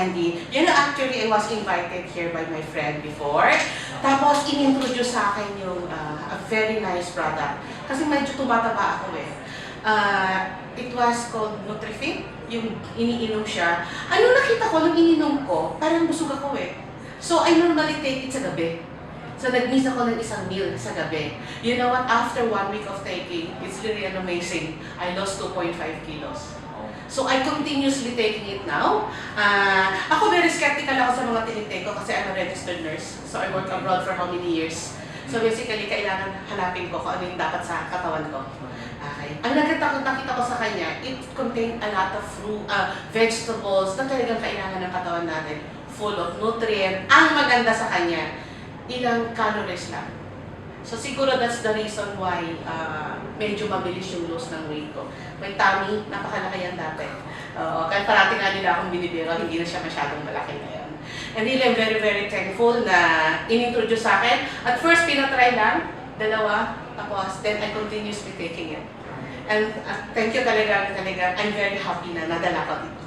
Andy. You know, actually, I was invited here by my friend before. Tapos, in-introduce sa akin yung a very nice product. Kasi medyo tumataba ako eh. It was called Nutrifit, yung iniinom siya. Ano nakita ko nung ininom ko, parang busog ako eh. So, I normally take it sa gabi. So, nag-miss ako ng isang meal sa gabi. You know what? After 1 week of taking, it's really amazing. I lost 2.5 kilos. So, I continuously taking it now. Ako very skeptical ako sa mga tinitake ko kasi I'm a registered nurse. So, I work abroad for how many years? So, basically, kailangan hanapin ko kung ano yung dapat sa katawan ko. Okay. Ang nakita ko sa kanya, it contained a lot of fruit, vegetables na talagang kailangan ng katawan natin. Full of nutrient. Ang maganda sa kanya, ilang calories lang. So siguro that's the reason why medyo mabilis yung loss ng weight ko. May tummy, napakalaki yan dati. Kahit parati nga nila akong binibiro, hindi na siya masyadong malaki ngayon. And really, I'm very, very thankful na in-introduce sa akin. At first, pinatry lang, dalawa, tapos then I continuously taking it. And thank you talaga, I'm very happy na nadala ko dito.